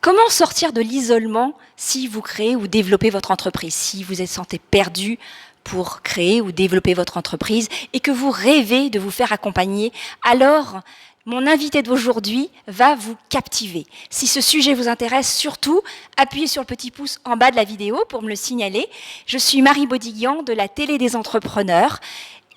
Comment sortir de l'isolement si vous créez ou développez votre entreprise, si vous êtes sentez perdu pour créer ou développer votre entreprise et que vous rêvez de vous faire accompagner? Alors, mon invité d'aujourd'hui va vous captiver. Si ce sujet vous intéresse, surtout, appuyez sur le petit pouce en bas de la vidéo pour me le signaler. Je suis Marie Bodiguian de la Télé des Entrepreneurs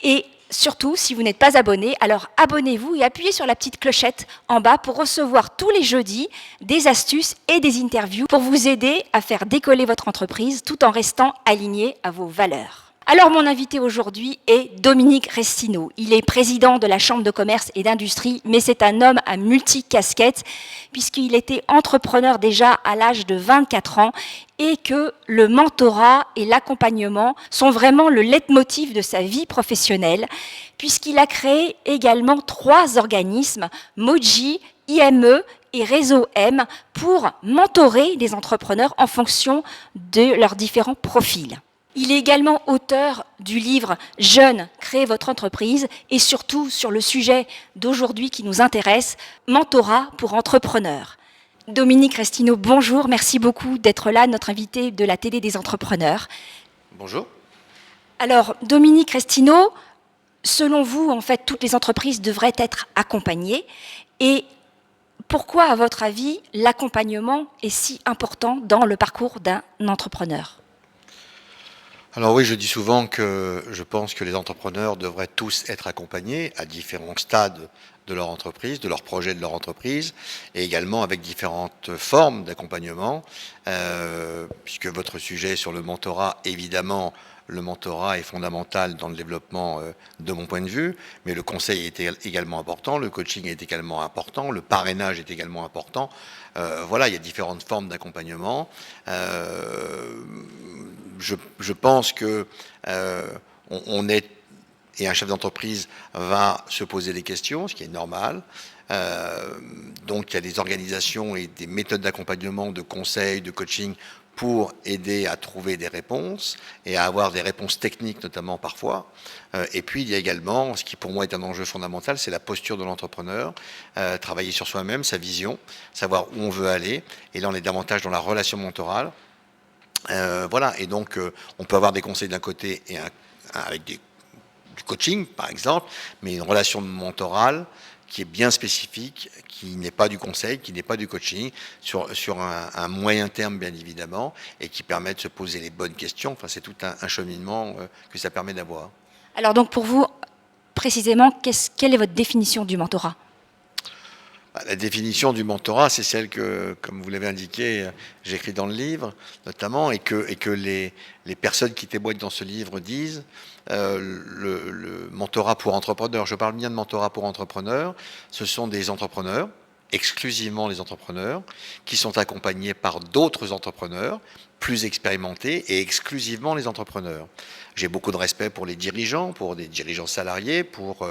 et surtout, si vous n'êtes pas abonné, alors abonnez-vous et appuyez sur la petite clochette en bas pour recevoir tous les jeudis des astuces et des interviews pour vous aider à faire décoller votre entreprise tout en restant aligné à vos valeurs. Alors mon invité aujourd'hui est Dominique Restineau. Il est président de la Chambre de commerce et d'industrie, mais c'est un homme à multicasquettes puisqu'il était entrepreneur déjà à l'âge de 24 ans et que le mentorat et l'accompagnement sont vraiment le leitmotiv de sa vie professionnelle puisqu'il a créé également 3 organismes, Moji, IME et Réseau M, pour mentorer les entrepreneurs en fonction de leurs différents profils. Il est également auteur du livre « Jeunes, créez votre entreprise » et surtout sur le sujet d'aujourd'hui qui nous intéresse, mentorat pour entrepreneurs. Dominique Restineau, bonjour, merci beaucoup d'être là, notre invité de la Télé des Entrepreneurs. Bonjour. Alors, Dominique Restineau, selon vous, en fait, toutes les entreprises devraient être accompagnées. Et pourquoi, à votre avis, l'accompagnement est si important dans le parcours d'un entrepreneur ? Alors oui, je dis souvent que je pense que les entrepreneurs devraient tous être accompagnés à différents stades de leur entreprise, de leur projet de leur entreprise, et également avec différentes formes d'accompagnement, puisque votre sujet sur le mentorat, évidemment, le mentorat est fondamental dans le développement de mon point de vue, mais le conseil est également important, le coaching est également important, le parrainage est également important. Voilà, il y a différentes formes d'accompagnement. Je pense que on est, et un chef d'entreprise va se poser des questions, ce qui est normal. Donc il y a des organisations et des méthodes d'accompagnement, de conseil, de coaching pour aider à trouver des réponses et à avoir des réponses techniques notamment parfois. Et puis il y a également, ce qui pour moi est un enjeu fondamental, c'est la posture de l'entrepreneur, travailler sur soi-même, sa vision, savoir où on veut aller. Et là on est davantage dans la relation mentorale. Voilà, et donc on peut avoir des conseils d'un côté et avec du coaching par exemple, mais une relation mentorale qui est bien spécifique, qui n'est pas du conseil, qui n'est pas du coaching, sur un moyen terme bien évidemment, et qui permet de se poser les bonnes questions. Enfin, c'est tout un cheminement que ça permet d'avoir. Alors donc pour vous, précisément, quelle est votre définition du mentorat ? La définition du mentorat, c'est celle que, comme vous l'avez indiqué, j'écris dans le livre, notamment, et que les personnes qui témoignent dans ce livre disent. Le mentorat pour entrepreneurs, je parle bien de mentorat pour entrepreneurs, ce sont des entrepreneurs, exclusivement les entrepreneurs, qui sont accompagnés par d'autres entrepreneurs, plus expérimentés, et exclusivement les entrepreneurs. J'ai beaucoup de respect pour les dirigeants, pour des dirigeants salariés, pour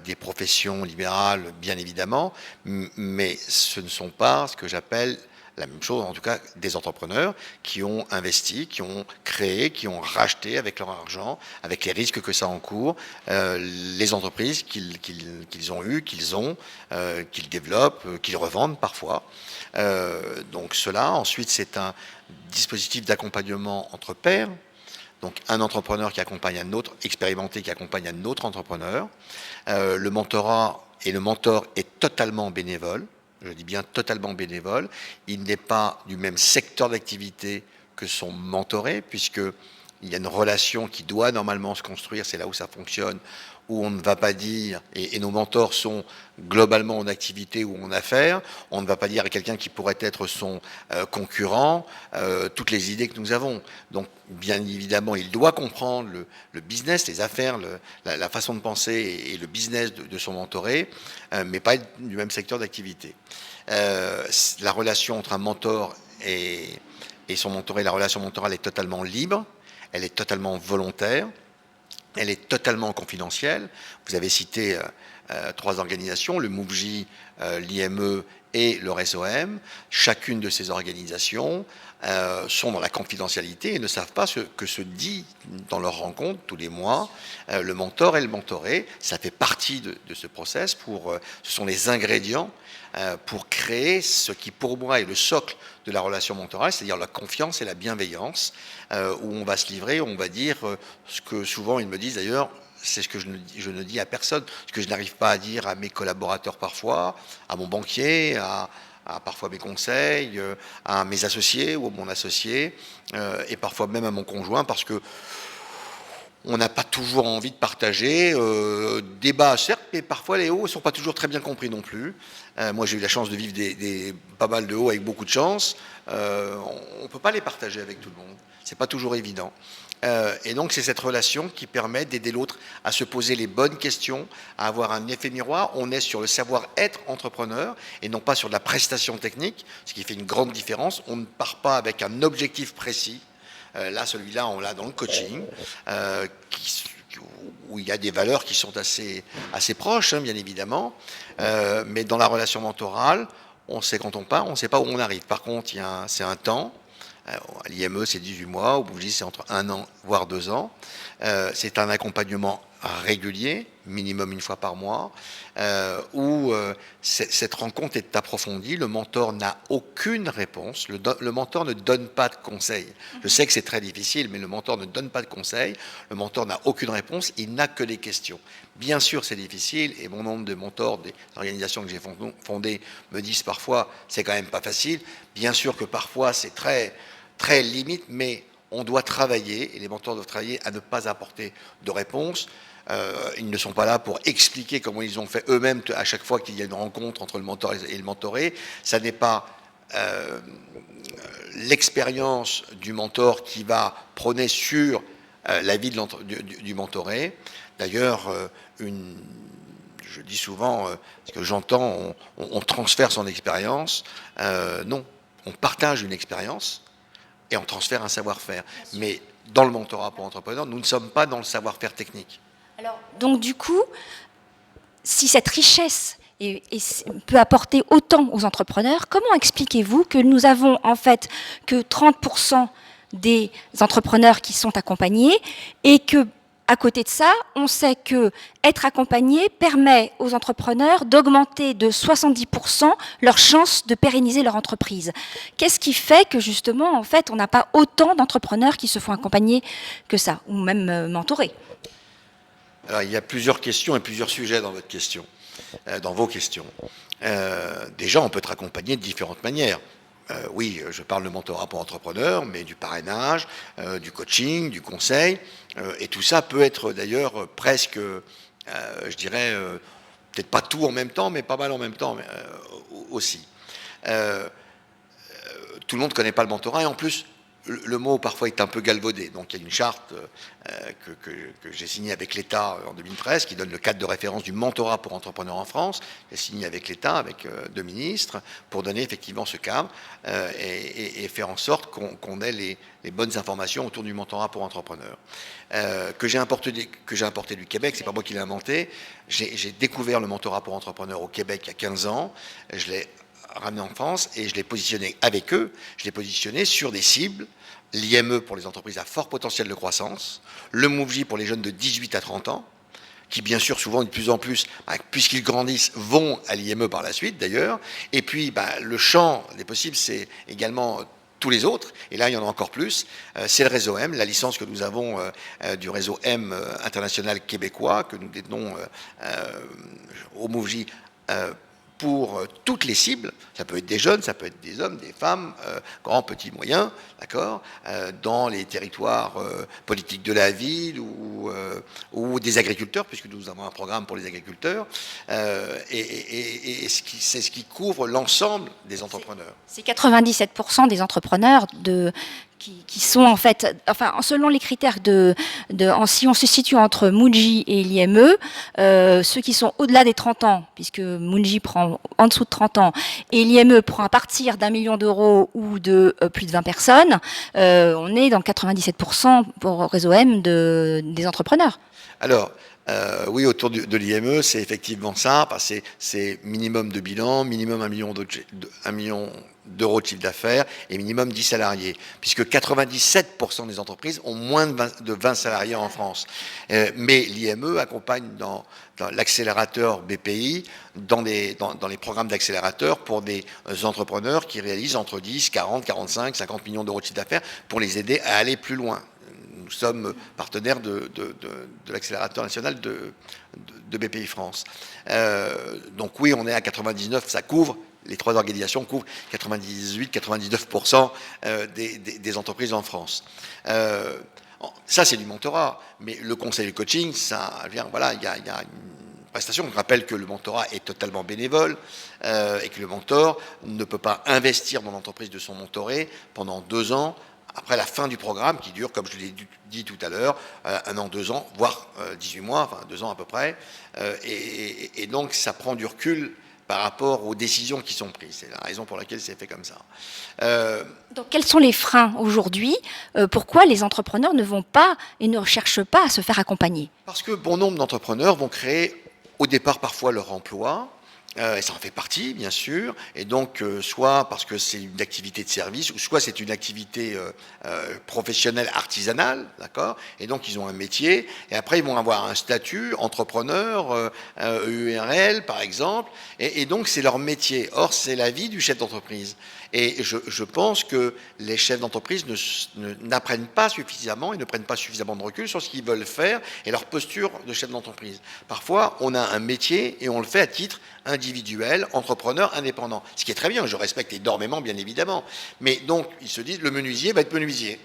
des professions libérales, bien évidemment, mais ce ne sont pas ce que j'appelle la même chose, en tout cas des entrepreneurs qui ont investi, qui ont créé, qui ont racheté avec leur argent, avec les risques que ça encourt, les entreprises qu'ils ont eues, qu'ils développent, qu'ils revendent parfois. Donc cela, ensuite c'est un dispositif d'accompagnement entre pairs. Donc un entrepreneur qui accompagne un autre, expérimenté qui accompagne un autre entrepreneur. Le mentorat et le mentor est totalement bénévole. Je dis bien totalement bénévole. Il n'est pas du même secteur d'activité que son mentoré, puisqu'il y a une relation qui doit normalement se construire, c'est là où ça fonctionne, où on ne va pas dire, et nos mentors sont globalement en activité ou en affaires, on ne va pas dire à quelqu'un qui pourrait être son concurrent toutes les idées que nous avons. Donc bien évidemment, il doit comprendre le business, les affaires, la façon de penser et le business de son mentoré, mais pas être du même secteur d'activité. La relation entre un mentor et son mentoré, la relation mentorale est totalement libre, elle est totalement volontaire, elle est totalement confidentielle. Vous avez cité trois organisations, le MOVJ, l'IME et le réseau M. Chacune de ces organisations sont dans la confidentialité et ne savent pas ce que se dit dans leurs rencontres tous les mois le mentor et le mentoré. Ça fait partie de ce process. Ce sont les ingrédients pour créer ce qui pour moi est le socle de la relation mentorale, c'est-à-dire la confiance et la bienveillance, où on va se livrer, où on va dire ce que souvent ils me disent d'ailleurs. C'est ce que je ne dis à personne, ce que je n'arrive pas à dire à mes collaborateurs parfois, à mon banquier, à parfois mes conseils, à mes associés ou à mon associé, et parfois même à mon conjoint, parce que on n'a pas toujours envie de partager des bas, certes, mais parfois les hauts ne sont pas toujours très bien compris non plus. Moi, j'ai eu la chance de vivre pas mal de hauts avec beaucoup de chance. On ne peut pas les partager avec tout le monde. C'est pas toujours évident. Et donc, c'est cette relation qui permet d'aider l'autre à se poser les bonnes questions, à avoir un effet miroir. On est sur le savoir-être entrepreneur et non pas sur de la prestation technique, ce qui fait une grande différence. On ne part pas avec un objectif précis. Là, celui-là, on l'a dans le coaching, où il y a des valeurs qui sont assez proches, hein, bien évidemment. Mais dans la relation mentorale, on sait quand on part, on ne sait pas où on arrive. Par contre, c'est un temps. À l'IME, c'est 18 mois, au MOVJ, c'est entre 1 an, voire 2 ans. C'est un accompagnement régulier, minimum une fois par mois, où cette rencontre est approfondie. Le mentor n'a aucune réponse. Le mentor ne donne pas de conseils. Je sais que c'est très difficile, mais le mentor ne donne pas de conseils. Le mentor n'a aucune réponse. Il n'a que des questions. Bien sûr, c'est difficile, et bon nombre de mentors des organisations que j'ai fondées me disent parfois, c'est quand même pas facile. Bien sûr que parfois, c'est très limite, mais on doit travailler, et les mentors doivent travailler à ne pas apporter de réponse. Ils ne sont pas là pour expliquer comment ils ont fait eux-mêmes à chaque fois qu'il y a une rencontre entre le mentor et le mentoré. Ça n'est pas l'expérience du mentor qui va prôner sur la vie du mentoré. D'ailleurs, je dis souvent, ce que j'entends, on transfère son expérience. Non, on partage une expérience et on transfère un savoir-faire. Mais dans le mentorat pour entrepreneurs, nous ne sommes pas dans le savoir-faire technique. Alors, donc du coup, si cette richesse peut apporter autant aux entrepreneurs, comment expliquez-vous que nous avons en fait que 30% des entrepreneurs qui sont accompagnés et que à côté de ça, on sait que être accompagné permet aux entrepreneurs d'augmenter de 70% leurs chances de pérenniser leur entreprise. Qu'est-ce qui fait que justement, en fait, on n'a pas autant d'entrepreneurs qui se font accompagner que ça, ou même mentorer? Alors, il y a plusieurs questions et plusieurs sujets dans votre question, dans vos questions. Déjà, on peut être accompagné de différentes manières. Oui, je parle de mentorat pour entrepreneurs, mais du parrainage, du coaching, du conseil, et tout ça peut être d'ailleurs presque, je dirais, peut-être pas tout en même temps, mais pas mal en même temps aussi. Tout le monde ne connaît pas le mentorat, et en plus, le mot parfois est un peu galvaudé. Donc il y a une charte que j'ai signée avec l'État en 2013 qui donne le cadre de référence du mentorat pour entrepreneurs en France. J'ai signé avec l'État, avec 2 ministres, pour donner effectivement ce cadre et faire en sorte qu'on ait les bonnes informations autour du mentorat pour entrepreneurs. Que j'ai importé du Québec, c'est pas moi qui l'ai inventé. J'ai découvert le mentorat pour entrepreneurs au Québec il y a 15 ans. Je l'ai ramené en France et je l'ai positionné avec eux, je l'ai positionné sur des cibles, l'IME pour les entreprises à fort potentiel de croissance, le MOVJ pour les jeunes de 18 à 30 ans, qui bien sûr souvent de plus en plus, puisqu'ils grandissent, vont à l'IME par la suite d'ailleurs, et puis le champ des possibles c'est également tous les autres, et là il y en a encore plus, c'est le réseau M, la licence que nous avons du réseau M international québécois, que nous détenons au MOVJ pour toutes les cibles, ça peut être des jeunes, ça peut être des hommes, des femmes, grands, petits, moyens, d'accord, dans les territoires politiques de la ville ou des agriculteurs, puisque nous avons un programme pour les agriculteurs, et c'est ce qui couvre l'ensemble des entrepreneurs. C'est 97% des entrepreneurs qui sont en fait, enfin selon les critères si on se situe entre MOVJ et l'IME, ceux qui sont au-delà des 30 ans, puisque MOVJ prend en dessous de 30 ans et l'IME prend à partir d'1 million d'euros ou de plus de 20 personnes, on est dans 97% pour réseau M des entrepreneurs. Alors, Oui, autour de l'IME, c'est effectivement ça. C'est minimum de bilan, minimum 1 million d'euros de chiffre d'affaires et minimum 10 salariés, puisque 97% des entreprises ont moins de 20 salariés en France. Mais l'IME accompagne dans l'accélérateur BPI, dans les programmes d'accélérateur pour des entrepreneurs qui réalisent entre 10, 40, 45, 50 millions d'euros de chiffre d'affaires pour les aider à aller plus loin. Nous sommes partenaires de l'accélérateur national de BPI France. Donc oui, on est à 99, ça couvre, les trois organisations couvrent 98-99% des entreprises en France. Ça, c'est du mentorat, mais le conseil et le coaching, ça vient, voilà, il y a une prestation. On rappelle que le mentorat est totalement bénévole et que le mentor ne peut pas investir dans l'entreprise de son mentoré pendant 2 ans après la fin du programme qui dure, comme je l'ai dit tout à l'heure, 1 an, 2 ans, voire 18 mois, enfin 2 ans à peu près. Et donc ça prend du recul par rapport aux décisions qui sont prises. C'est la raison pour laquelle c'est fait comme ça. Donc quels sont les freins aujourd'hui? Pourquoi les entrepreneurs ne vont pas et ne cherchent pas à se faire accompagner? Parce que bon nombre d'entrepreneurs vont créer au départ parfois leur emploi, et ça en fait partie, bien sûr, et donc soit parce que c'est une activité de service, ou soit c'est une activité professionnelle artisanale, d'accord, et donc ils ont un métier, et après ils vont avoir un statut, entrepreneur, URL par exemple, et donc c'est leur métier. Or, c'est la vie du chef d'entreprise. Et je pense que les chefs d'entreprise n'apprennent pas suffisamment et ne prennent pas suffisamment de recul sur ce qu'ils veulent faire et leur posture de chef d'entreprise. Parfois, on a un métier et on le fait à titre individuel, entrepreneur, indépendant. Ce qui est très bien, je respecte énormément, bien évidemment. Mais donc, ils se disent, le menuisier va être menuisier.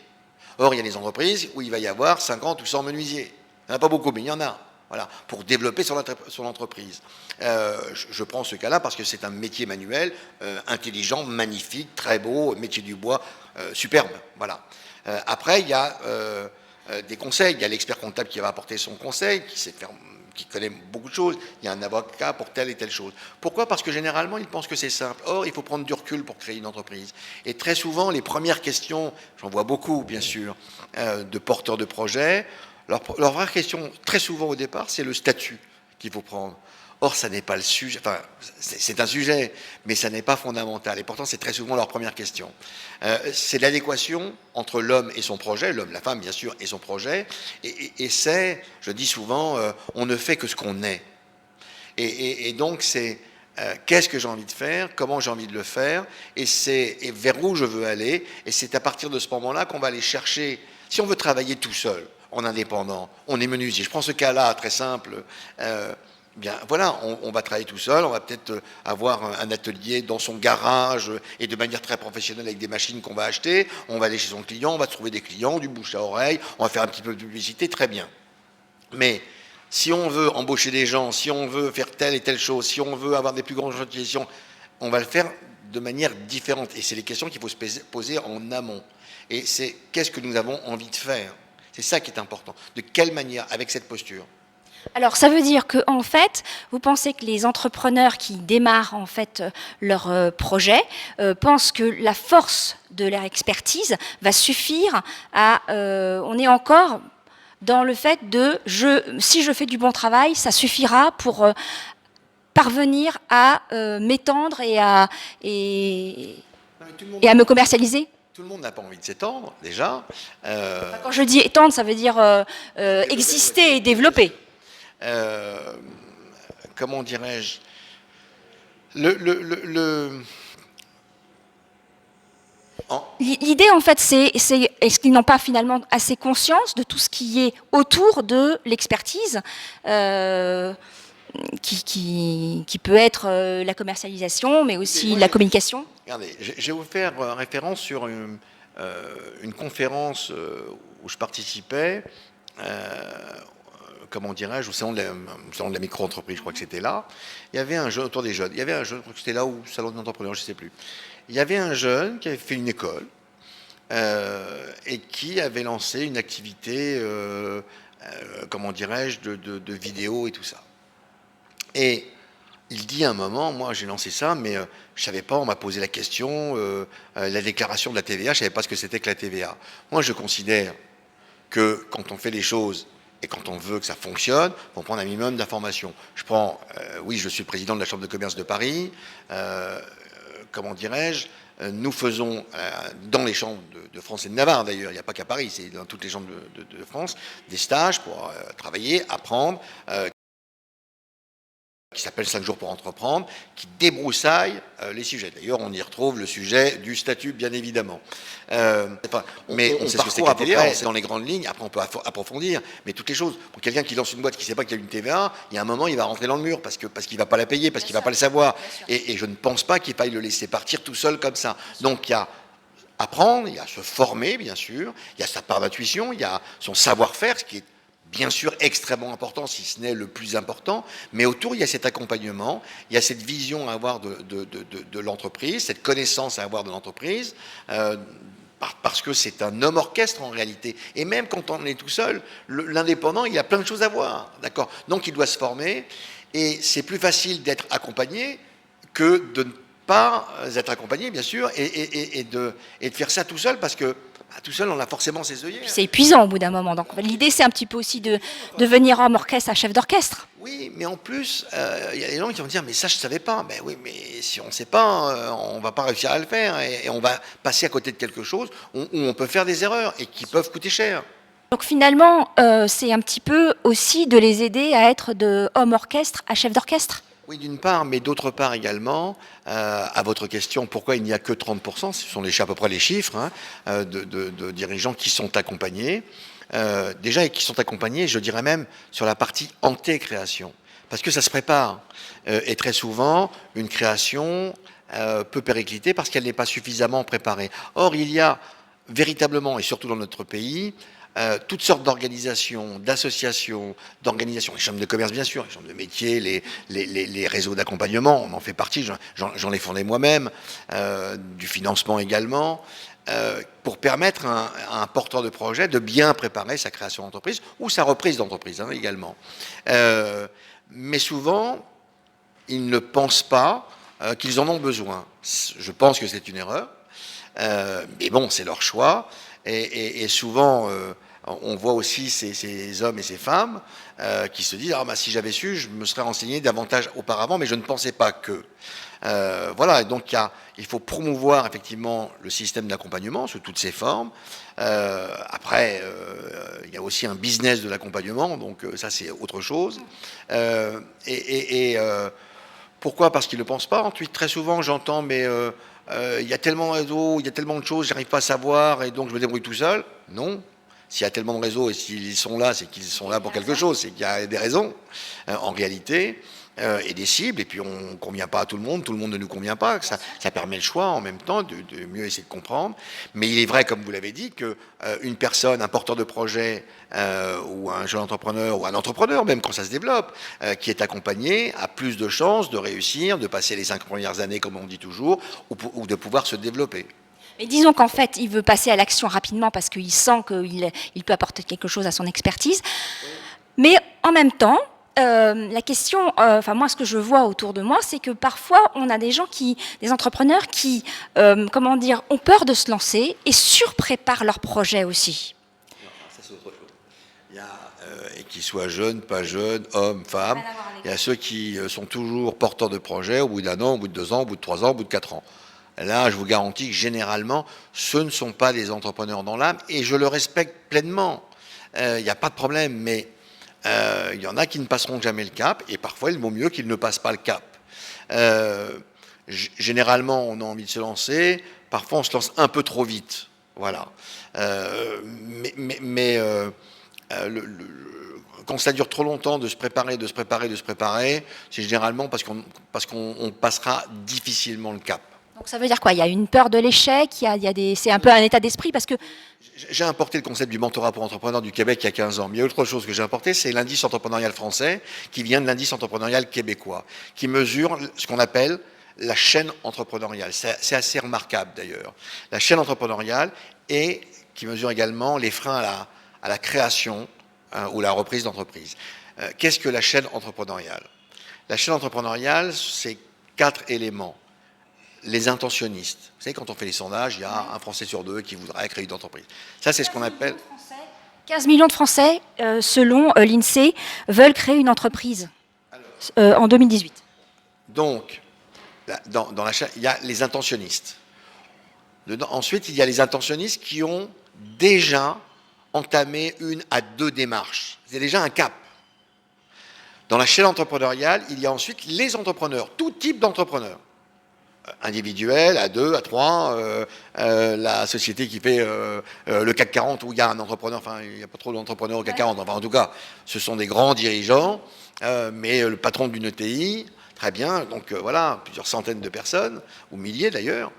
Or, il y a des entreprises où il va y avoir 50 ou 100 menuisiers. Il n'y en a pas beaucoup, mais il y en a. Voilà, pour développer son entreprise. Je prends ce cas-là parce que c'est un métier manuel, intelligent, magnifique, très beau, métier du bois, superbe. Voilà. Après, il y a des conseils. Il y a l'expert comptable qui va apporter son conseil, qui connaît beaucoup de choses. Il y a un avocat pour telle et telle chose. Pourquoi? Parce que généralement, ils pensent que c'est simple. Or, il faut prendre du recul pour créer une entreprise. Et très souvent, les premières questions, j'en vois beaucoup, bien sûr, de porteurs de projets. Leur vraie question, très souvent au départ, c'est le statut qu'il faut prendre. Or, ça n'est pas le sujet, enfin, c'est un sujet, mais ça n'est pas fondamental. Et pourtant, c'est très souvent leur première question. C'est l'adéquation entre l'homme et son projet, l'homme, la femme, bien sûr, et son projet. Et c'est, je dis souvent, on ne fait que ce qu'on est. Et donc, c'est qu'est-ce que j'ai envie de faire, comment j'ai envie de le faire, et vers où je veux aller. Et c'est à partir de ce moment-là qu'on va aller chercher, si on veut travailler tout seul, en indépendant, on est menuisier. Je prends ce cas-là très simple. Bien, voilà, on va travailler tout seul, on va peut-être avoir un atelier dans son garage et de manière très professionnelle avec des machines qu'on va acheter. On va aller chez son client, on va trouver des clients, du bouche à oreille, on va faire un petit peu de publicité, très bien. Mais si on veut embaucher des gens, si on veut faire telle et telle chose, si on veut avoir des plus grandes utilisations, on va le faire de manière différente. Et c'est les questions qu'il faut se poser en amont. Et c'est qu'est-ce que nous avons envie de faire? C'est ça qui est important. De quelle manière, avec cette posture? Alors, ça veut dire que, en fait, vous pensez que les entrepreneurs qui démarrent en fait leur projet pensent que la force de leur expertise va suffire à. On est encore dans le fait de si je fais du bon travail, ça suffira pour parvenir à m'étendre et à me commercialiser. Tout le monde n'a pas envie de s'étendre, déjà. Quand je dis étendre, ça veut dire exister et développer. Comment dirais-je, L'idée, en fait, c'est est-ce qu'ils n'ont pas finalement assez conscience de tout ce qui est autour de l'expertise qui peut être la commercialisation, mais aussi la communication? Regardez, je vais vous faire référence sur une conférence où je participais, comment dirais-je, au salon de la micro-entreprise, je crois que c'était là. Il y avait un jeune autour des jeunes. Il y avait un jeune, je crois que c'était là, ou salon d'entrepreneurs, je ne sais plus. Il y avait un jeune qui avait fait une école et qui avait lancé une activité, comment dirais-je, de vidéo et tout ça. Et il dit à un moment, moi j'ai lancé ça, mais je ne savais pas, on m'a posé la question, la déclaration de la TVA, je ne savais pas ce que c'était que la TVA. Moi je considère que quand on fait les choses Et quand on veut que ça fonctionne, on prend un minimum d'informations. Oui, je suis le président de la Chambre de commerce de Paris. Comment dirais-je, nous faisons, dans les chambres de France et de Navarre d'ailleurs, il n'y a pas qu'à Paris, c'est dans toutes les chambres de France, des stages pour travailler, apprendre, qui s'appelle 5 jours pour entreprendre, qui débroussaille les sujets. D'ailleurs, on y retrouve le sujet du statut, bien évidemment. Mais on sait ce que c'est qu'un TVA, c'est dans les grandes lignes, après on peut approfondir, mais toutes les choses. Pour quelqu'un qui lance une boîte qui ne sait pas qu'il y a une TVA, il y a un moment, il va rentrer dans le mur, parce qu'il ne va pas la payer, parce qu'il ne va pas le savoir. Et je ne pense pas qu'il faille le laisser partir tout seul comme ça. Donc il y a apprendre, il y a se former, bien sûr, il y a sa part d'intuition, il y a son savoir-faire, ce qui est bien sûr extrêmement important, si ce n'est le plus important, mais autour, il y a cet accompagnement, il y a cette vision à avoir de l'entreprise, cette connaissance à avoir de l'entreprise, parce que c'est un homme orchestre en réalité. Et même quand on est tout seul, l'indépendant, il a plein de choses à voir, d'accord ? Donc il doit se former, et c'est plus facile d'être accompagné que de ne pas être accompagné, bien sûr, et de faire ça tout seul, parce que tout seul, on a forcément ses œillères. C'est épuisant au bout d'un moment. Donc l'idée, c'est un petit peu aussi de devenir homme orchestre à chef d'orchestre. Oui, mais en plus, il y a des gens qui vont dire, mais ça, je ne savais pas. Ben oui, mais si on ne sait pas, on ne va pas réussir à le faire. Et on va passer à côté de quelque chose où on peut faire des erreurs et qui peuvent coûter cher. Donc finalement, c'est un petit peu aussi de les aider à être de homme orchestre à chef d'orchestre. Oui, d'une part, mais d'autre part également, à votre question, pourquoi il n'y a que 30%, ce sont à peu près les chiffres, de dirigeants qui sont accompagnés, déjà et qui sont accompagnés, je dirais même, sur la partie anté-création, parce que ça se prépare. Et très souvent, une création peut péricliter parce qu'elle n'est pas suffisamment préparée. Or, il y a véritablement, et surtout dans notre pays, toutes sortes d'organisations, d'associations, les chambres de commerce bien sûr, les chambres de métier, les réseaux d'accompagnement, on en fait partie, j'en ai fondé moi-même, du financement également, pour permettre à un porteur de projet de bien préparer sa création d'entreprise ou sa reprise d'entreprise également. Mais souvent, ils ne pensent pas qu'ils en ont besoin. Je pense que c'est une erreur, mais bon, c'est leur choix. Et souvent, on voit aussi ces hommes et ces femmes qui se disent « Ah, bah, si j'avais su, je me serais renseigné davantage auparavant, mais je ne pensais pas que… » Voilà, et donc il faut promouvoir effectivement le système d'accompagnement sous toutes ses formes. Après, il y a aussi un business de l'accompagnement, donc ça c'est autre chose. Pourquoi ? Parce qu'ils ne le pensent pas. Ensuite, très souvent, j'entends « Mais… il y a tellement de réseaux, il y a tellement de choses, j'arrive pas à savoir et donc je me débrouille tout seul. » Non. S'il y a tellement de réseaux et s'ils sont là, c'est qu'ils sont là pour quelque chose, c'est qu'il y a des raisons en réalité et des cibles. Et puis on ne convient pas à tout le monde ne nous convient pas. Ça permet le choix en même temps de mieux essayer de comprendre. Mais il est vrai, comme vous l'avez dit, qu'une personne, un porteur de projet ou un jeune entrepreneur ou un entrepreneur, même quand ça se développe, qui est accompagné, a plus de chances de réussir, de passer les 5 premières années, comme on dit toujours, ou de pouvoir se développer. Mais disons qu'en fait, il veut passer à l'action rapidement parce qu'il sent qu'il peut apporter quelque chose à son expertise. Mais en même temps, la question, moi, ce que je vois autour de moi, c'est que parfois, on a des entrepreneurs qui, ont peur de se lancer et surpréparent leur projet aussi. Ça, c'est autre chose. Il y a, et qu'ils soient jeunes, pas jeunes, hommes, femmes, il y a ceux qui sont toujours porteurs de projets au bout d'un an, au bout de 2 ans, au bout de 3 ans, au bout de 4 ans. Là, je vous garantis que généralement, ce ne sont pas des entrepreneurs dans l'âme, et je le respecte pleinement. Il n'y a pas de problème, mais il y en a qui ne passeront jamais le cap, et parfois, il vaut mieux qu'ils ne passent pas le cap. Généralement, on a envie de se lancer, parfois, on se lance un peu trop vite. Voilà. Quand ça dure trop longtemps de se préparer, c'est généralement parce qu'on passera difficilement le cap. Donc ça veut dire quoi ? Il y a une peur de l'échec, c'est un peu un état d'esprit parce que… J'ai importé le concept du mentorat pour entrepreneurs du Québec il y a 15 ans. Mais il y a autre chose que j'ai importé, c'est l'indice entrepreneurial français qui vient de l'indice entrepreneurial québécois, qui mesure ce qu'on appelle la chaîne entrepreneuriale. C'est assez remarquable d'ailleurs. La chaîne entrepreneuriale et qui mesure également les freins à la création ou la reprise d'entreprise. Qu'est-ce que la chaîne entrepreneuriale ? La chaîne entrepreneuriale, c'est 4 éléments. Les intentionnistes. Vous savez, quand on fait les sondages, il y a un Français sur 2 qui voudrait créer une entreprise. Ça, c'est ce qu'on appelle… 15 millions de Français, selon l'INSEE, veulent créer une entreprise en 2018. Donc, dans la chaîne, il y a les intentionnistes. Ensuite, il y a les intentionnistes qui ont déjà entamé 1 à 2 démarches. C'est déjà un cap. Dans la chaîne entrepreneuriale, il y a ensuite les entrepreneurs, tout type d'entrepreneurs. Individuels, à 2, à 3, la société qui fait le CAC 40 où il y a un entrepreneur, enfin il n'y a pas trop d'entrepreneurs au CAC 40, enfin en tout cas ce sont des grands dirigeants, mais le patron d'une ETI, très bien, donc voilà, plusieurs centaines de personnes, ou milliers d'ailleurs,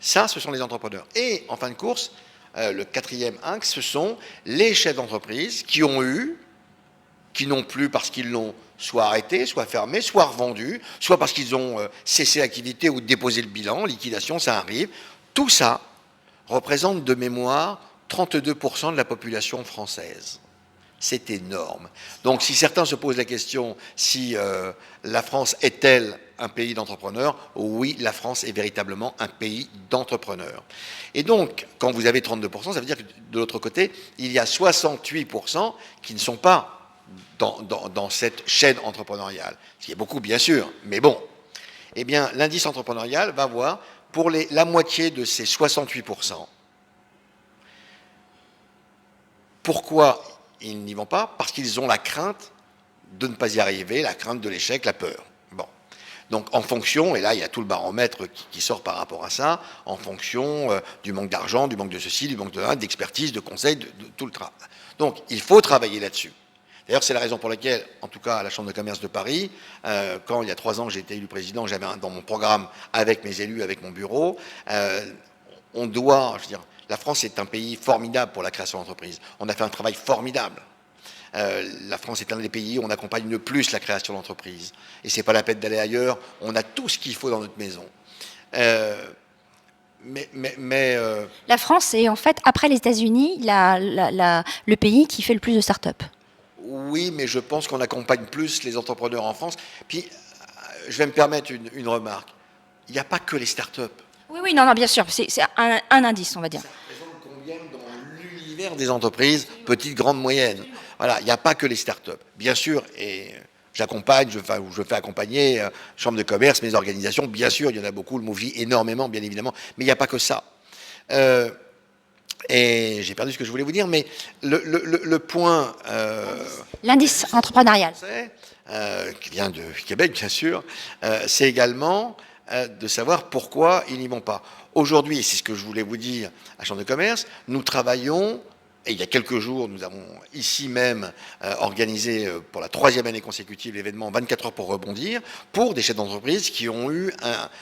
ça ce sont les entrepreneurs. Et en fin de course, le 4e axe, ce sont les chefs d'entreprise qui n'ont plus parce qu'ils l'ont soit arrêté, soit fermé, soit revendu, soit parce qu'ils ont cessé l'activité ou déposé le bilan, liquidation, ça arrive. Tout ça représente de mémoire 32% de la population française. C'est énorme. Donc si certains se posent la question si la France est-elle un pays d'entrepreneurs, oui, la France est véritablement un pays d'entrepreneurs. Et donc, quand vous avez 32%, ça veut dire que de l'autre côté, il y a 68% qui ne sont pas dans cette chaîne entrepreneuriale. Il y a beaucoup, bien sûr, mais bon. Eh bien, l'indice entrepreneurial va voir, pour la moitié de ces 68%, pourquoi ils n'y vont pas? Parce qu'ils ont la crainte de ne pas y arriver, la crainte de l'échec, la peur. Bon. Donc, en fonction, et là, il y a tout le baromètre qui sort par rapport à ça, en fonction du manque d'argent, du manque de ceci, du manque d'expertise, de conseils, de tout le travail. Donc, il faut travailler là-dessus. D'ailleurs, c'est la raison pour laquelle, en tout cas à la Chambre de commerce de Paris, quand il y a 3 ans j'ai été élu président, j'avais dans mon programme avec mes élus, avec mon bureau, on doit, je veux dire, la France est un pays formidable pour la création d'entreprises. On a fait un travail formidable. La France est un des pays où on accompagne le plus la création d'entreprises. Et c'est pas la peine d'aller ailleurs, on a tout ce qu'il faut dans notre maison. La France est en fait, après les États-Unis, le pays qui fait le plus de start-up. Oui, mais je pense qu'on accompagne plus les entrepreneurs en France. Puis, je vais me permettre une remarque. Il n'y a pas que les start-up. Oui, non, bien sûr. C'est un indice, on va dire. Ça représente combien dans l'univers des entreprises, petites, grandes, moyennes. Voilà, il n'y a pas que les start-up. Bien sûr, et j'accompagne, je fais accompagner Chambre de commerce, mes organisations. Bien sûr, il y en a beaucoup, le MOVI énormément, bien évidemment. Mais il n'y a pas que ça. Et j'ai perdu ce que je voulais vous dire, mais le point... L'indice entrepreneurial. Qui vient de Québec, bien sûr, c'est également de savoir pourquoi ils n'y vont pas. Aujourd'hui, et c'est ce que je voulais vous dire à Chambre de commerce, nous travaillons, et il y a quelques jours, nous avons ici même organisé pour la 3e année consécutive l'événement 24 heures pour rebondir, pour des chefs d'entreprise qui ont eu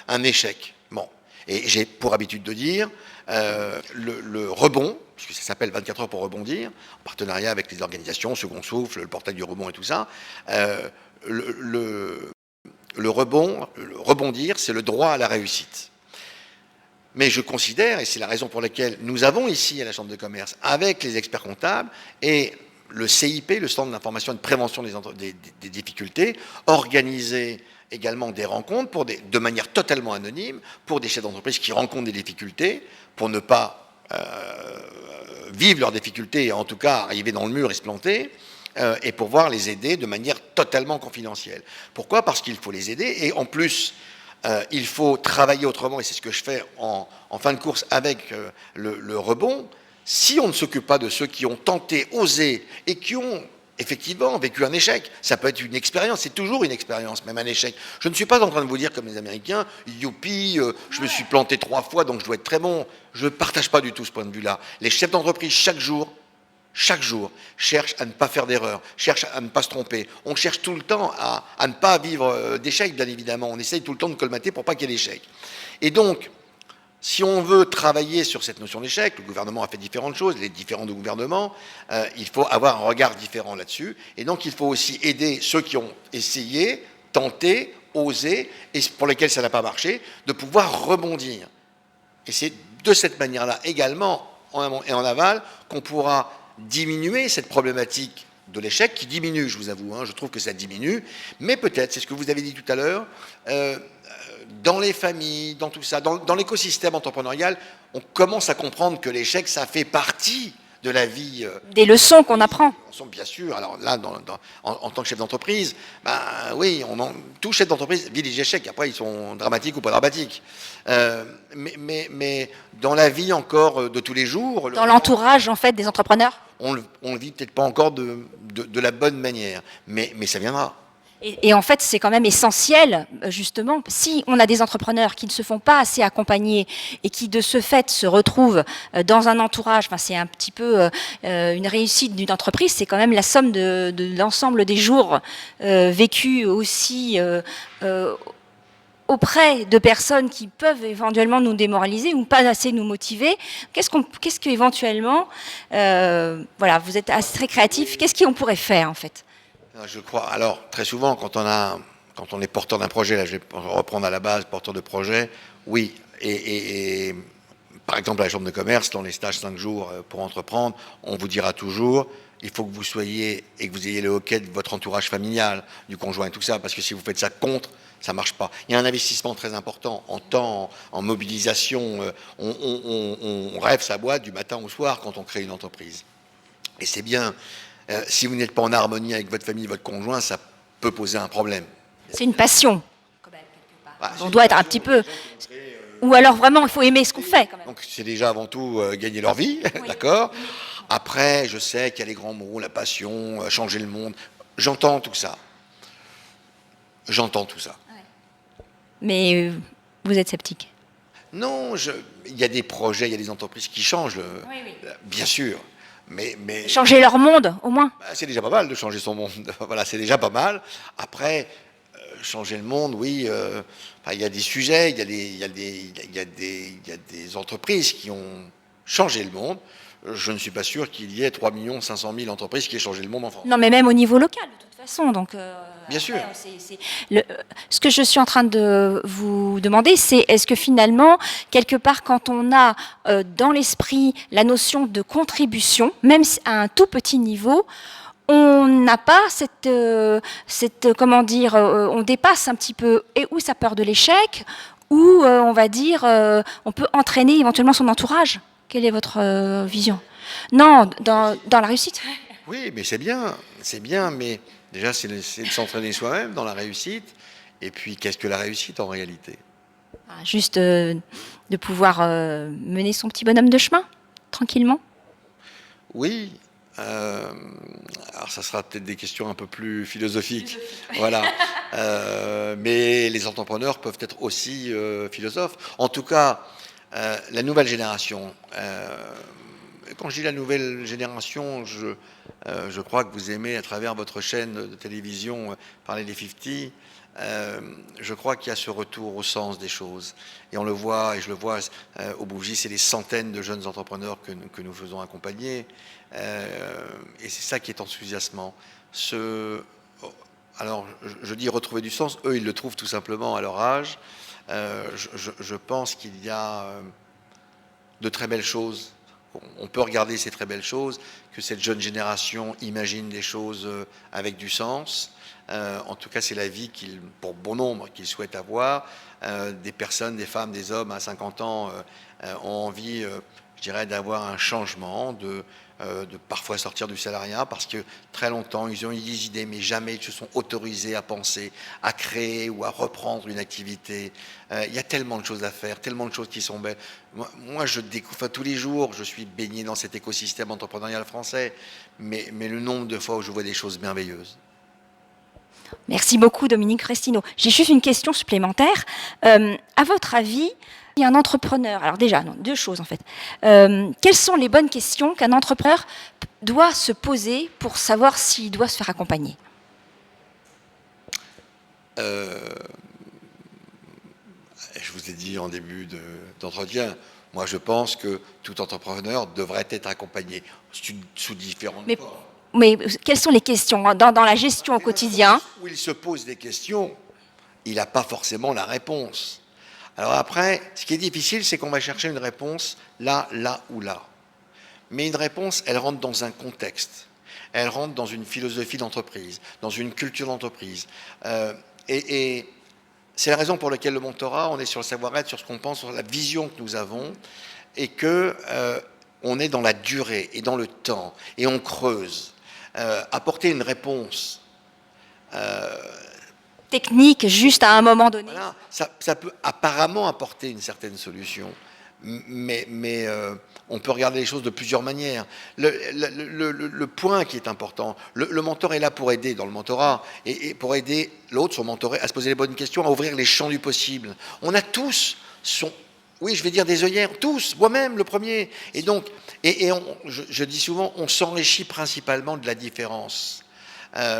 un échec. Bon. Et j'ai pour habitude de dire, le rebond, puisque ça s'appelle 24 heures pour rebondir, en partenariat avec les organisations, Second Souffle, le portail du rebond et tout ça, le rebondir, c'est le droit à la réussite. Mais je considère, et c'est la raison pour laquelle nous avons ici à la Chambre de commerce, avec les experts comptables et le CIP, le Centre d'information et de prévention des difficultés, organisé également des rencontres de manière totalement anonyme pour des chefs d'entreprise qui rencontrent des difficultés, pour ne pas vivre leurs difficultés et en tout cas arriver dans le mur et se planter, et pour pouvoir les aider de manière totalement confidentielle. Pourquoi? Parce qu'il faut les aider et en plus il faut travailler autrement, et c'est ce que je fais en fin de course avec le rebond. Si on ne s'occupe pas de ceux qui ont tenté, osé et qui ont effectivement vécu un échec, ça peut être une expérience, c'est toujours une expérience, même un échec. Je ne suis pas en train de vous dire comme les Américains, youpi, je me suis planté 3 fois donc je dois être très bon. Je ne partage pas du tout ce point de vue-là. Les chefs d'entreprise, chaque jour, cherchent à ne pas faire d'erreur, cherchent à ne pas se tromper. On cherche tout le temps à ne pas vivre d'échecs, bien évidemment. On essaye tout le temps de colmater pour pas qu'il y ait d'échecs. Et donc, si on veut travailler sur cette notion d'échec, le gouvernement a fait différentes choses, les différents gouvernements, il faut avoir un regard différent là-dessus. Et donc, il faut aussi aider ceux qui ont essayé, tenté, osé, et pour lesquels ça n'a pas marché, de pouvoir rebondir. Et c'est de cette manière-là également, en amont et en aval, qu'on pourra diminuer cette problématique de l'échec qui diminue, je vous avoue, je trouve que ça diminue, mais peut-être, c'est ce que vous avez dit tout à l'heure, dans les familles, dans tout ça, dans l'écosystème entrepreneurial, on commence à comprendre que l'échec, ça fait partie de la vie. Des leçons qu'on apprend. Bien sûr. Alors là, en tant que chef d'entreprise, ben oui, tout chef d'entreprise vit des échecs. Après, ils sont dramatiques ou pas dramatiques. Mais dans la vie encore de tous les jours, Dans l'entourage, en fait, des entrepreneurs. On le vit peut-être pas encore de la bonne manière, mais ça viendra. Et en fait, c'est quand même essentiel, justement, si on a des entrepreneurs qui ne se font pas assez accompagner et qui, de ce fait, se retrouvent dans un entourage, enfin, c'est un petit peu une réussite d'une entreprise, c'est quand même la somme de l'ensemble des jours vécus aussi auprès de personnes qui peuvent éventuellement nous démoraliser ou pas assez nous motiver. Qu'est-ce qu'éventuellement, voilà, vous êtes assez très créatif, qu'est-ce qu'on pourrait faire, en fait? Je crois. Alors, très souvent, quand on est porteur d'un projet, là, je vais reprendre à la base, porteur de projet, oui. Et par exemple, à la Chambre de commerce, dans les stages 5 jours pour entreprendre, on vous dira toujours, il faut que vous soyez et que vous ayez le hockey de votre entourage familial, du conjoint et tout ça, parce que si vous faites ça contre, ça ne marche pas. Il y a un investissement très important en temps, en mobilisation. On rêve sa boîte du matin au soir quand on crée une entreprise. Et c'est bien. Si vous n'êtes pas en harmonie avec votre famille, votre conjoint, ça peut poser un problème. C'est une passion, quand même, quelque part. On doit être un petit peu... Ou alors vraiment, il faut aimer ce qu'on fait, quand même. Donc c'est déjà avant tout gagner leur vie, oui. D'accord. Après, je sais qu'il y a les grands mots, la passion, changer le monde. J'entends tout ça. J'entends tout ça. Ouais. Mais vous êtes sceptique? Non, il y a des projets, il y a des entreprises qui changent, oui, oui. Bien sûr. Mais changer leur monde, au moins. Bah, c'est déjà pas mal de changer son monde. Voilà, c'est déjà pas mal. Après, changer le monde, oui. Il y a des sujets, il y a des entreprises qui ont changé le monde. Je ne suis pas sûr qu'il y ait 3 500 000 entreprises qui aient changé le monde en France. Non, mais même au niveau local, de toute façon. Donc, bien sûr. Ce que je suis en train de vous demander, c'est est-ce que finalement, quelque part, quand on a dans l'esprit la notion de contribution, même à un tout petit niveau, on n'a pas comment dire, on dépasse un petit peu, et ou sa peur de l'échec, ou on va dire, on peut entraîner éventuellement son entourage. Quelle est votre vision? Non, dans la réussite. Oui, mais c'est bien, mais déjà c'est de s'entraîner soi-même dans la réussite, et puis qu'est-ce que la réussite en réalité? Juste de pouvoir mener son petit bonhomme de chemin, tranquillement. Oui. Alors ça sera peut-être des questions un peu plus philosophiques, voilà. Mais les entrepreneurs peuvent être aussi philosophes. En tout cas, la nouvelle génération. Quand je dis la nouvelle génération, je crois que vous aimez à travers votre chaîne de télévision parler des 50. Je crois qu'il y a ce retour au sens des choses. Et on le voit, et je le vois au Bougie, c'est des centaines de jeunes entrepreneurs que nous faisons accompagner. Et c'est ça qui est enthousiasmant. Alors, je dis retrouver du sens, eux, ils le trouvent tout simplement à leur âge. Je pense qu'il y a de très belles choses. On peut regarder ces très belles choses, que cette jeune génération imagine des choses avec du sens. En tout cas, c'est la vie pour bon nombre qu'ils souhaitent avoir. Des personnes, des femmes, des hommes à 50 ans ont envie, je dirais, d'avoir un changement, de parfois sortir du salariat, parce que très longtemps, ils ont eu des idées, mais jamais ils se sont autorisés à penser, à créer ou à reprendre une activité. Il y a tellement de choses à faire, tellement de choses qui sont belles. Moi je découvre tous les jours, je suis baigné dans cet écosystème entrepreneurial français, mais le nombre de fois où je vois des choses merveilleuses. Merci beaucoup, Dominique Restino. J'ai juste une question supplémentaire. À votre avis, il y a un entrepreneur, alors déjà, non, deux choses en fait. Quelles sont les bonnes questions qu'un entrepreneur doit se poser pour savoir s'il doit se faire accompagner? Je vous ai dit en début d'entretien, moi je pense que tout entrepreneur devrait être accompagné sous différentes formes. Mais quelles sont les questions dans la gestion au quotidien? Où il se pose des questions, il n'a pas forcément la réponse. Alors après, ce qui est difficile, c'est qu'on va chercher une réponse là, là ou là. Mais une réponse, elle rentre dans un contexte. Elle rentre dans une philosophie d'entreprise, dans une culture d'entreprise. Et c'est la raison pour laquelle le mentorat, on est sur le savoir-être, sur ce qu'on pense, sur la vision que nous avons, et que on est dans la durée et dans le temps, et on creuse. Apporter une réponse Technique, juste à un moment donné. voilà, ça peut apparemment apporter une certaine solution, mais on peut regarder les choses de plusieurs manières. Le point qui est important, le mentor est là pour aider dans le mentorat, et pour aider l'autre, son mentoré, à se poser les bonnes questions, à ouvrir les champs du possible. On a tous oui, je vais dire des œillères, tous, moi-même le premier. Et donc, je dis souvent, on s'enrichit principalement de la différence.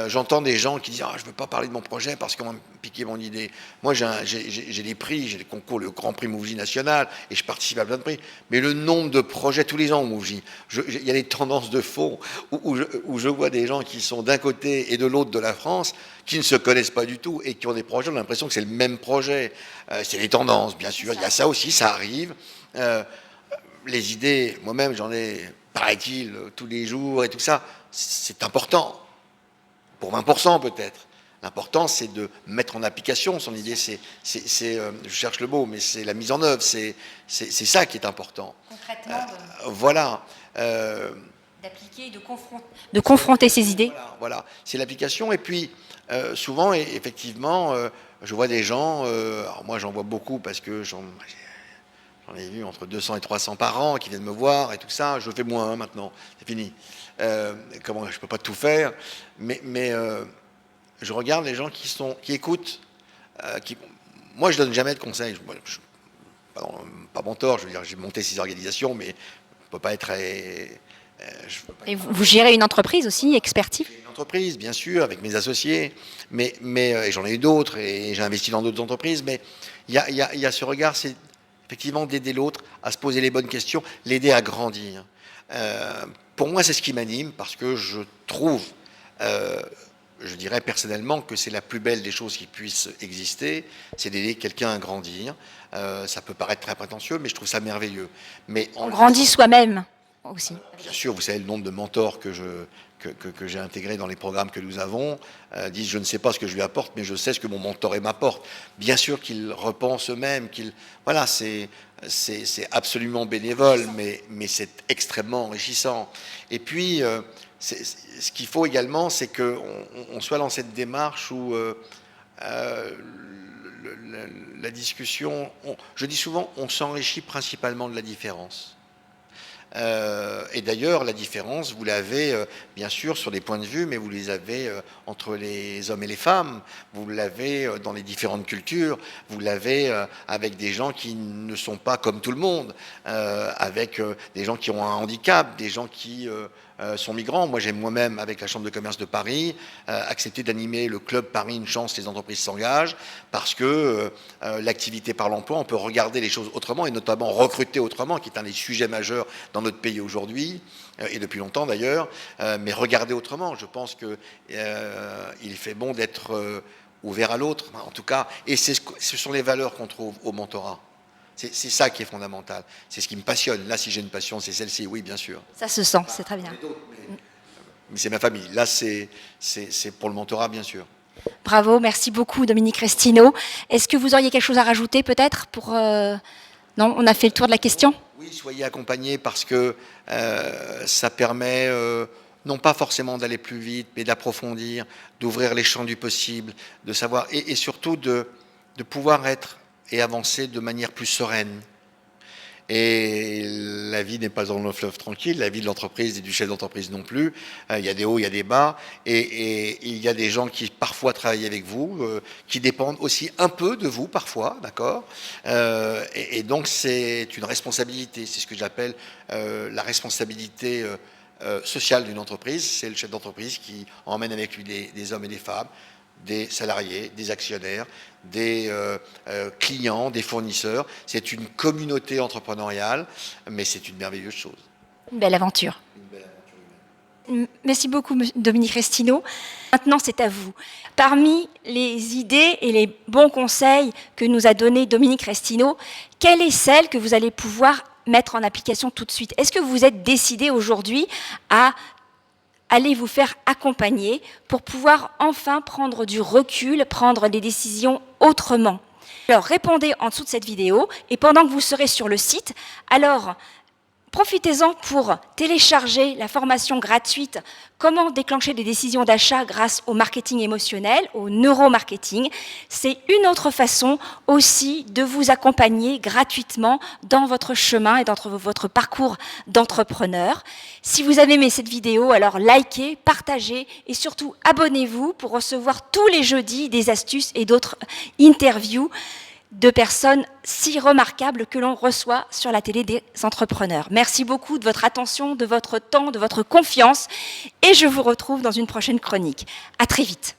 J'entends des gens qui disent « Ah, je ne veux pas parler de mon projet parce qu'on va me piquer mon idée ». Moi, j'ai des prix, j'ai des concours, le Grand Prix Mouv'J national, et je participe à plein de prix. Mais le nombre de projets tous les ans au Mouv'J, il y a des tendances de fond où je vois des gens qui sont d'un côté et de l'autre de la France, qui ne se connaissent pas du tout et qui ont des projets, on a l'impression que c'est le même projet. C'est les tendances, bien sûr, il y a ça aussi, ça arrive. Les idées, moi-même, j'en ai, paraît-il, tous les jours et tout ça, c'est important. Pour 20% peut-être. L'important, c'est de mettre en application son idée. Je cherche le mot, mais c'est la mise en œuvre. C'est ça qui est important. Concrètement, voilà. D'appliquer, de confronter ses idées. Voilà. C'est l'application. Et puis, souvent, effectivement, je vois des gens, alors moi j'en vois beaucoup parce que j'en ai vu entre 200 et 300 par an qui viennent me voir et tout ça. Je fais moins maintenant, c'est fini. Comment, je peux pas tout faire, mais je regarde les gens qui écoutent. Moi, je donne jamais de conseils. Pas mon tort. Je veux dire, j'ai monté ces organisations, mais je peux pas être. Et vous gérez une entreprise aussi, expertive? Une entreprise, bien sûr, avec mes associés, mais et j'en ai eu d'autres et j'ai investi dans d'autres entreprises. Mais il y a ce regard, c'est effectivement d'aider l'autre à se poser les bonnes questions, l'aider à grandir. Pour moi, c'est ce qui m'anime parce que je trouve, je dirais personnellement, que c'est la plus belle des choses qui puissent exister, c'est d'aider quelqu'un à grandir. Ça peut paraître très prétentieux, mais je trouve ça merveilleux. Mais on grandit soi-même aussi. Bien sûr, vous savez, le nombre de mentors que j'ai intégrés dans les programmes que nous avons disent « je ne sais pas ce que je lui apporte, mais je sais ce que mon mentoré m'apporte ». Bien sûr qu'ils repensent eux-mêmes, voilà, c'est absolument bénévole, mais c'est extrêmement enrichissant. Et puis, ce qu'il faut également, c'est qu'on soit dans cette démarche où la discussion, je dis souvent, on s'enrichit principalement de la différence. Et d'ailleurs, la différence, vous l'avez bien sûr sur des points de vue, mais vous les avez entre les hommes et les femmes, vous l'avez dans les différentes cultures, vous l'avez avec des gens qui ne sont pas comme tout le monde, avec des gens qui ont un handicap, des gens qui sont migrants. Moi, j'ai moi-même, avec la Chambre de commerce de Paris, accepté d'animer le club Paris Une Chance, les entreprises s'engagent, parce que l'activité par l'emploi, on peut regarder les choses autrement, et notamment recruter autrement, qui est un des sujets majeurs dans notre pays aujourd'hui, et depuis longtemps d'ailleurs, mais regarder autrement. Je pense qu'il fait bon d'être ouvert à l'autre, en tout cas, et ce sont les valeurs qu'on trouve au mentorat. C'est ça qui est fondamental. C'est ce qui me passionne. Là, si j'ai une passion, c'est celle-ci, oui, bien sûr. Ça se sent, c'est très bien. Mais c'est ma famille. Là, c'est pour le mentorat, bien sûr. Bravo, merci beaucoup, Dominique Restineau. Est-ce que vous auriez quelque chose à rajouter, peut-être pour Non, on a fait le tour de la question. Oui, soyez accompagnés parce que ça permet non pas forcément d'aller plus vite, mais d'approfondir, d'ouvrir les champs du possible, de savoir, et surtout de pouvoir être et avancer de manière plus sereine. Et la vie n'est pas dans le fleuve tranquille, la vie de l'entreprise et du chef d'entreprise non plus. Il y a des hauts, il y a des bas, et il y a des gens qui parfois travaillent avec vous, qui dépendent aussi un peu de vous parfois, d'accord, et donc c'est une responsabilité, c'est ce que j'appelle la responsabilité sociale d'une entreprise. C'est le chef d'entreprise qui emmène avec lui des hommes et des femmes, des salariés, des actionnaires, des clients, des fournisseurs. C'est une communauté entrepreneuriale, mais c'est une merveilleuse chose. Une belle aventure. Une belle aventure humaine. Merci beaucoup, Dominique Restineau. Maintenant, c'est à vous. Parmi les idées et les bons conseils que nous a donné Dominique Restineau, quelle est celle que vous allez pouvoir mettre en application tout de suite? Est-ce que vous êtes décidé aujourd'hui à allez vous faire accompagner pour pouvoir enfin prendre du recul, prendre des décisions autrement? Alors répondez en dessous de cette vidéo, et pendant que vous serez sur le site, alors profitez-en pour télécharger la formation gratuite « Comment déclencher des décisions d'achat grâce au marketing émotionnel, au neuromarketing ». C'est une autre façon aussi de vous accompagner gratuitement dans votre chemin et dans votre parcours d'entrepreneur. Si vous avez aimé cette vidéo, alors likez, partagez et surtout abonnez-vous pour recevoir tous les jeudis des astuces et d'autres interviews de personnes si remarquables que l'on reçoit sur la télé des entrepreneurs. Merci beaucoup de votre attention, de votre temps, de votre confiance et je vous retrouve dans une prochaine chronique. À très vite.